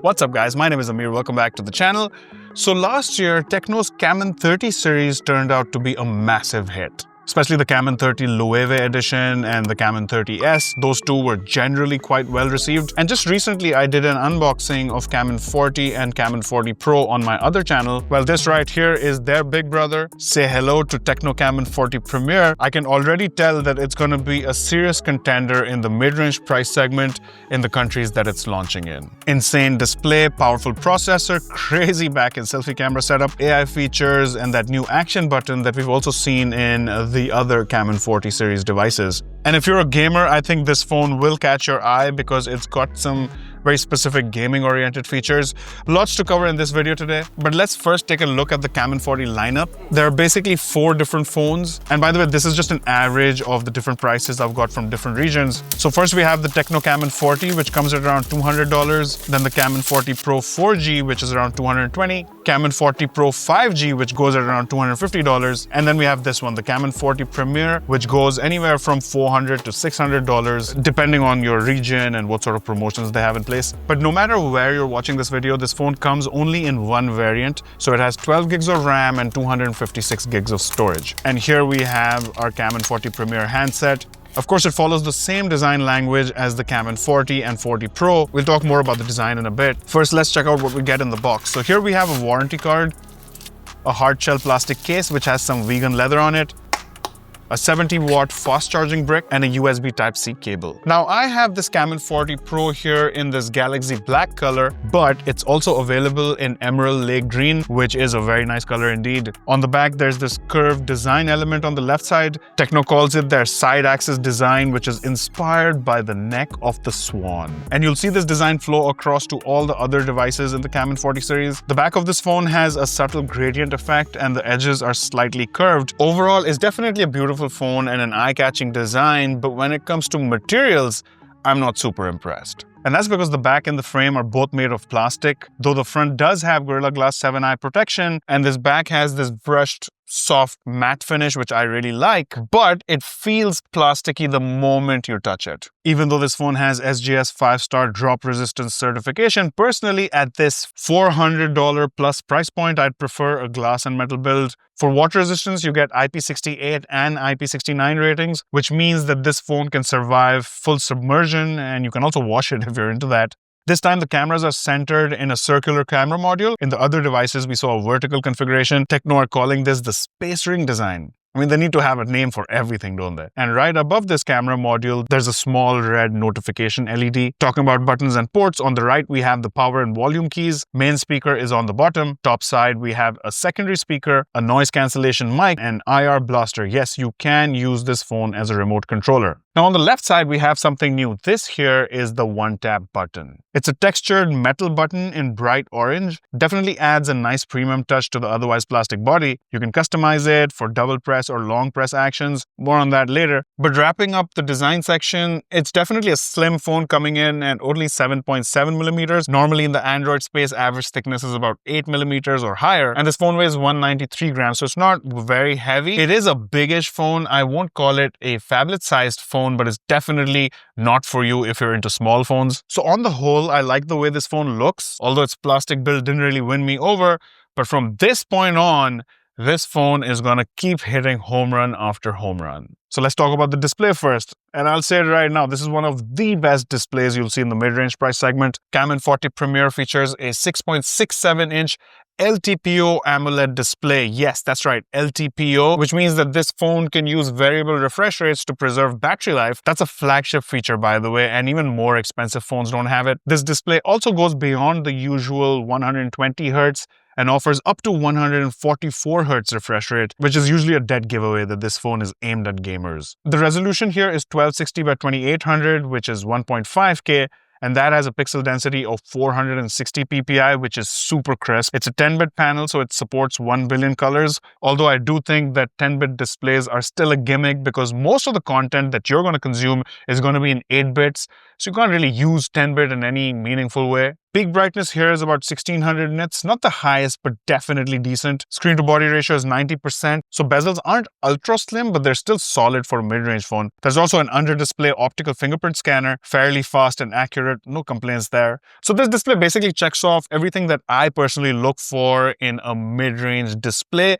What's up guys, my name is Amir, welcome back to the channel. So last year, Tecno's Camon 30 series turned out to be a massive hit. Especially the Camon 30 Loewe edition and the Camon 30S. Those two were generally quite well received. And just recently, I did an unboxing of Camon 40 and Camon 40 Pro on my other channel. Well, this right here is their big brother. Say hello to Tecno Camon 40 Premier. I can already tell that it's going to be a serious contender in the mid-range price segment in the countries that it's launching in. Insane display, powerful processor, crazy back-end selfie camera setup, AI features, and that new action button that we've also seen in the other Camon 40 series devices. And if you're a gamer, I think this phone will catch your eye because it's got some very specific gaming-oriented features. Lots to cover in this video today, but let's first take a look at the Camon 40 lineup. There are basically 4 different phones. And by the way, this is just an average of the different prices I've got from different regions. So first we have the Tecno Camon 40, which comes at around $200. Then the Camon 40 Pro 4G, which is around $220. Camon 40 Pro 5G, which goes at around $250. And then we have this one, the Camon 40 Premier, which goes anywhere from $400 to $600, depending on your region and what sort of promotions they have in place. But no matter where you're watching this video, this phone comes only in one variant. So it has 12 gigs of RAM and 256 gigs of storage. And here we have our Camon 40 Premier handset. Of course, it follows the same design language as the Camon 40 and 40 Pro. We'll talk more about the design in a bit. First, let's check out what we get in the box. So here we have a warranty card, a hard shell plastic case which has some vegan leather on it, a 70-watt fast charging brick, and a USB Type-C cable. Now, I have this Camon 40 Pro here in this Galaxy black color, but it's also available in Emerald Lake Green, which is a very nice color indeed. On the back, there's this curved design element on the left side. Tecno calls it their side axis design, which is inspired by the neck of the swan. And you'll see this design flow across to all the other devices in the Camon 40 series. The back of this phone has a subtle gradient effect and the edges are slightly curved. Overall, it's definitely a beautiful phone and an eye-catching design, but when it comes to materials, I'm not super impressed. And that's because the back and the frame are both made of plastic, though the front does have Gorilla Glass 7 eye protection, and this back has this brushed soft matte finish, which I really like, but it feels plasticky the moment you touch it. Even though this phone has SGS 5-star drop resistance certification, personally at this $400 plus price point, I'd prefer a glass and metal build. For water resistance, you get IP68 and IP69 ratings, which means that this phone can survive full submersion, and you can also wash it if you're into that. This time, the cameras are centered in a circular camera module. In the other devices, we saw a vertical configuration. Tecno are calling this the space ring design. I mean, they need to have a name for everything, don't they? And right above this camera module, there's a small red notification LED. Talking about buttons and ports, on the right, we have the power and volume keys. Main speaker is on the bottom. Top side, we have a secondary speaker, a noise cancellation mic, and IR blaster. Yes, you can use this phone as a remote controller. Now, on the left side, we have something new. This here is the one-tap button. It's a textured metal button in bright orange. Definitely adds a nice premium touch to the otherwise plastic body. You can customize it for double press or long press actions. More on that later. But wrapping up the design section, it's definitely a slim phone coming in at only 7.7 millimeters. Normally in the Android space, average thickness is about 8 millimeters or higher. And this phone weighs 193 grams, so it's not very heavy. It is a biggish phone. I won't call it a phablet-sized phone, but it's definitely not for you if you're into small phones. So on the whole, I like the way this phone looks, although its plastic build didn't really win me over. But from this point on, this phone is gonna keep hitting home run after home run. So let's talk about the display first. And I'll say it right now, this is one of the best displays you'll see in the mid-range price segment. Camon 40 Premier features a 6.67-inch LTPO AMOLED display. Yes, that's right, LTPO, which means that this phone can use variable refresh rates to preserve battery life. That's a flagship feature, by the way, and even more expensive phones don't have it. This display also goes beyond the usual 120 Hz and offers up to 144 Hz refresh rate, which is usually a dead giveaway that this phone is aimed at gamers. The resolution here is 1260 by 2800, which is 1.5K, and that has a pixel density of 460 ppi, which is super crisp. It's a 10-bit panel, so it supports 1 billion colors, although I do think that 10-bit displays are still a gimmick because most of the content that you're going to consume is going to be in 8 bits, so you can't really use 10-bit in any meaningful way. Peak brightness here is about 1600 nits, not the highest, but definitely decent. Screen to body ratio is 90%, so bezels aren't ultra slim, but they're still solid for a mid-range phone. There's also an under-display optical fingerprint scanner, fairly fast and accurate, no complaints there. So this display basically checks off everything that I personally look for in a mid-range display.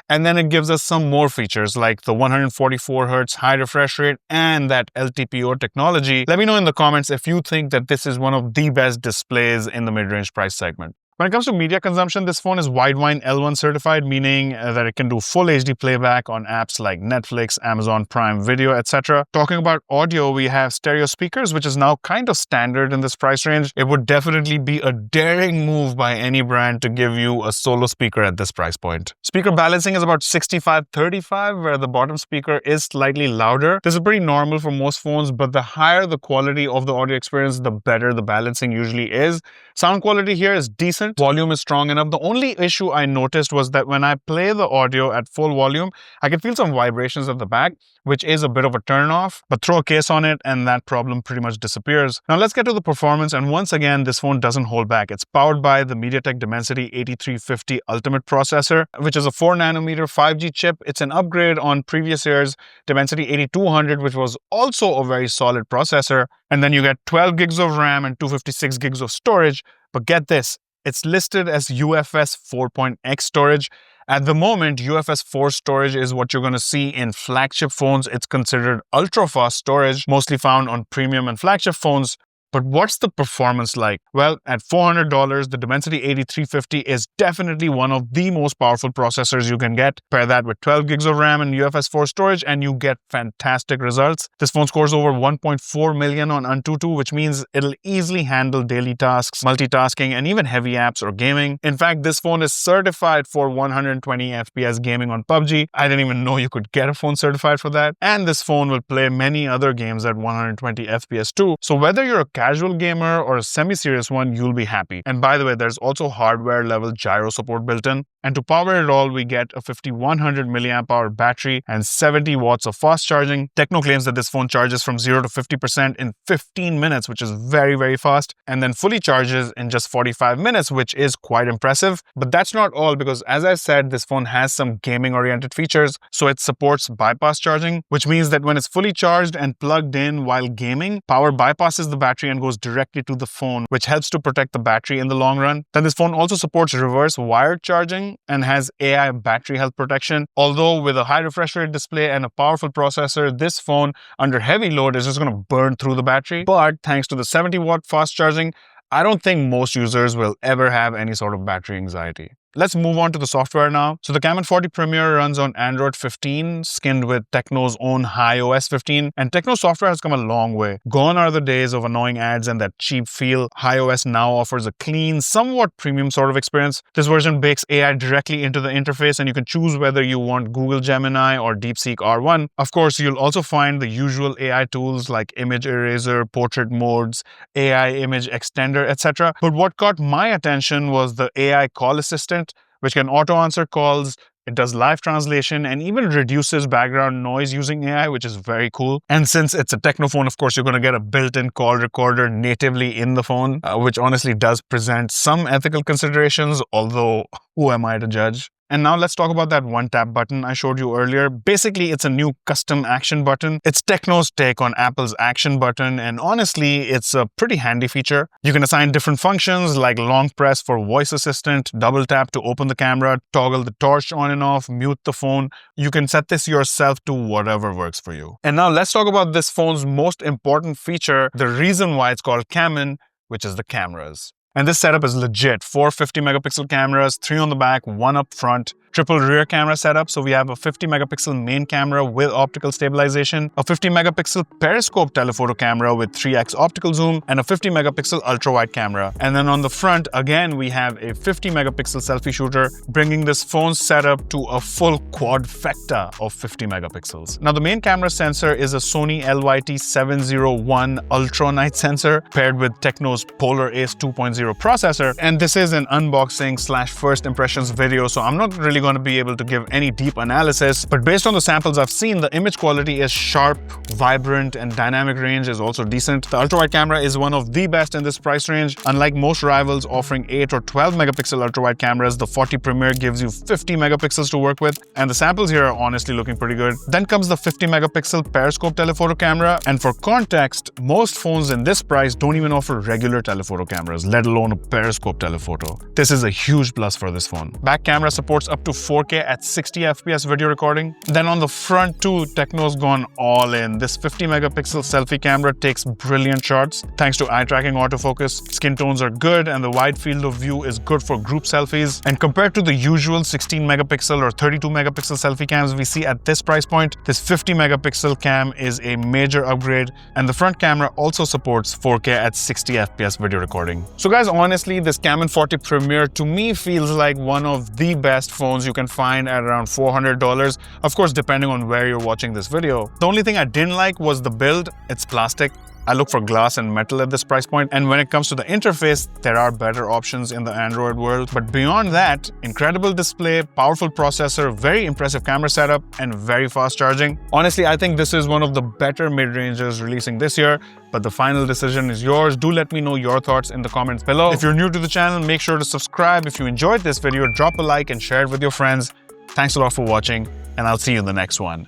And then it gives us some more features like the 144Hz high refresh rate and that LTPO technology. Let me know in the comments if you think that this is one of the best displays in the mid-range price segment. When it comes to media consumption, this phone is Widevine L1 certified, meaning that it can do full HD playback on apps like Netflix, Amazon Prime Video, etc. Talking about audio, we have stereo speakers, which is now kind of standard in this price range. It would definitely be a daring move by any brand to give you a solo speaker at this price point. Speaker balancing is about 65-35, where the bottom speaker is slightly louder. This is pretty normal for most phones, but the higher the quality of the audio experience, the better the balancing usually is. Sound quality here is decent. Volume is strong enough. The only issue I noticed was that when I play the audio at full volume, I can feel some vibrations at the back, which is a bit of a turn off, but throw a case on it and that problem pretty much disappears. Now let's get to the performance, and once again, this phone doesn't hold back. It's powered by the MediaTek Dimensity 8350 Ultimate processor, which is a 4nm 5G chip. It's an upgrade on previous year's Dimensity 8200, which was also a very solid processor. And then you get 12 gigs of RAM and 256 gigs of storage, but get this, it's listed as UFS 4.x storage. At the moment, UFS 4 storage is what you're going to see in flagship phones. It's considered ultra-fast storage, mostly found on premium and flagship phones. But what's the performance like? Well, at $400, the Dimensity 8350 is definitely one of the most powerful processors you can get. Pair that with 12 gigs of RAM and UFS 4 storage and you get fantastic results. This phone scores over 1.4 million on Antutu, which means it'll easily handle daily tasks, multitasking, and even heavy apps or gaming. In fact, this phone is certified for 120 FPS gaming on PUBG. I didn't even know you could get a phone certified for that. And this phone will play many other games at 120 FPS too. So whether you're a casual gamer or a semi-serious one, you'll be happy. And by the way, there's also hardware level gyro support built in. And to power it all, we get a 5100 mAh battery and 70 watts of fast charging. Tecno claims that this phone charges from 0 to 50% in 15 minutes, which is very, very fast, and then fully charges in just 45 minutes, which is quite impressive. But that's not all, because as I said, this phone has some gaming-oriented features. So it supports bypass charging, which means that when it's fully charged and plugged in while gaming, power bypasses the battery and goes directly to the phone, which helps to protect the battery in the long run. Then this phone also supports reverse wired charging and has AI battery health protection. Although with a high refresh rate display and a powerful processor, this phone under heavy load is just going to burn through the battery. But thanks to the 70-watt fast charging, I don't think most users will ever have any sort of battery anxiety. Let's move on to the software now. So the Camon 40 Premier runs on Android 15, skinned with Tecno's own HiOS 15, and Tecno software has come a long way. Gone are the days of annoying ads and that cheap feel. HiOS now offers a clean, somewhat premium sort of experience. This version bakes AI directly into the interface, and you can choose whether you want Google Gemini or DeepSeek R1. Of course, you'll also find the usual AI tools like image eraser, portrait modes, AI image extender, etc. But what caught my attention was the AI call assistant, which can auto-answer calls. It does live translation and even reduces background noise using AI, which is very cool. And since it's a Tecno phone, of course, you're going to get a built-in call recorder natively in the phone, which honestly does present some ethical considerations, although who am I to judge? And now let's talk about that one-tap button I showed you earlier. Basically, it's a new custom action button. It's Tecno's take on Apple's action button, and honestly, it's a pretty handy feature. You can assign different functions like long press for voice assistant, double tap to open the camera, toggle the torch on and off, mute the phone. You can set this yourself to whatever works for you. And now let's talk about this phone's most important feature, the reason why it's called Camon, which is the cameras. And this setup is legit. 4 50-megapixel cameras, 3 on the back, 1 up front. Triple rear camera setup, so we have a 50-megapixel main camera with optical stabilization, a 50-megapixel periscope telephoto camera with 3x optical zoom, and a 50-megapixel ultra-wide camera. And then on the front, again, we have a 50-megapixel selfie shooter, bringing this phone setup to a full quadfecta of 50 megapixels. Now, the main camera sensor is a Sony LYT701 Ultra Night sensor paired with Tecno's Polar Ace 2.0 processor, and this is an unboxing / first impressions video, so I'm not really going to be able to give any deep analysis, but based on the samples I've seen, the image quality is sharp, vibrant, and dynamic range is also decent. The ultra-wide camera is one of the best in this price range. Unlike most rivals offering 8 or 12 megapixel ultra-wide cameras, the 40 Premier gives you 50 megapixels to work with, and the samples here are honestly looking pretty good. Then comes the 50 megapixel periscope telephoto camera, and for context, most phones in this price don't even offer regular telephoto cameras, let alone a periscope telephoto. This is a huge plus for this phone. Back camera supports up to 4K at 60 FPS video recording. Then on the front too, Tecno's gone all in. This 50 megapixel selfie camera takes brilliant shots thanks to eye tracking autofocus. Skin tones are good and the wide field of view is good for group selfies. And compared to the usual 16 megapixel or 32 megapixel selfie cams we see at this price point, this 50 megapixel cam is a major upgrade, and the front camera also supports 4K at 60 FPS video recording. So guys, honestly, this Camon 40 Premier to me feels like one of the best phones you can find at around $400, of course depending on where you're watching this video. The only thing I didn't like was the build. It's plastic. I look for glass and metal at this price point, and when it comes to the interface, there are better options in the Android world. But beyond that, incredible display, powerful processor, very impressive camera setup, and very fast charging. Honestly, I think this is one of the better mid-rangers releasing this year, but the final decision is yours. Do let me know your thoughts in the comments below. If you're new to the channel, make sure to subscribe. If you enjoyed this video, drop a like and share it with your friends. Thanks a lot for watching, and I'll see you in the next one.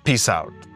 Peace out.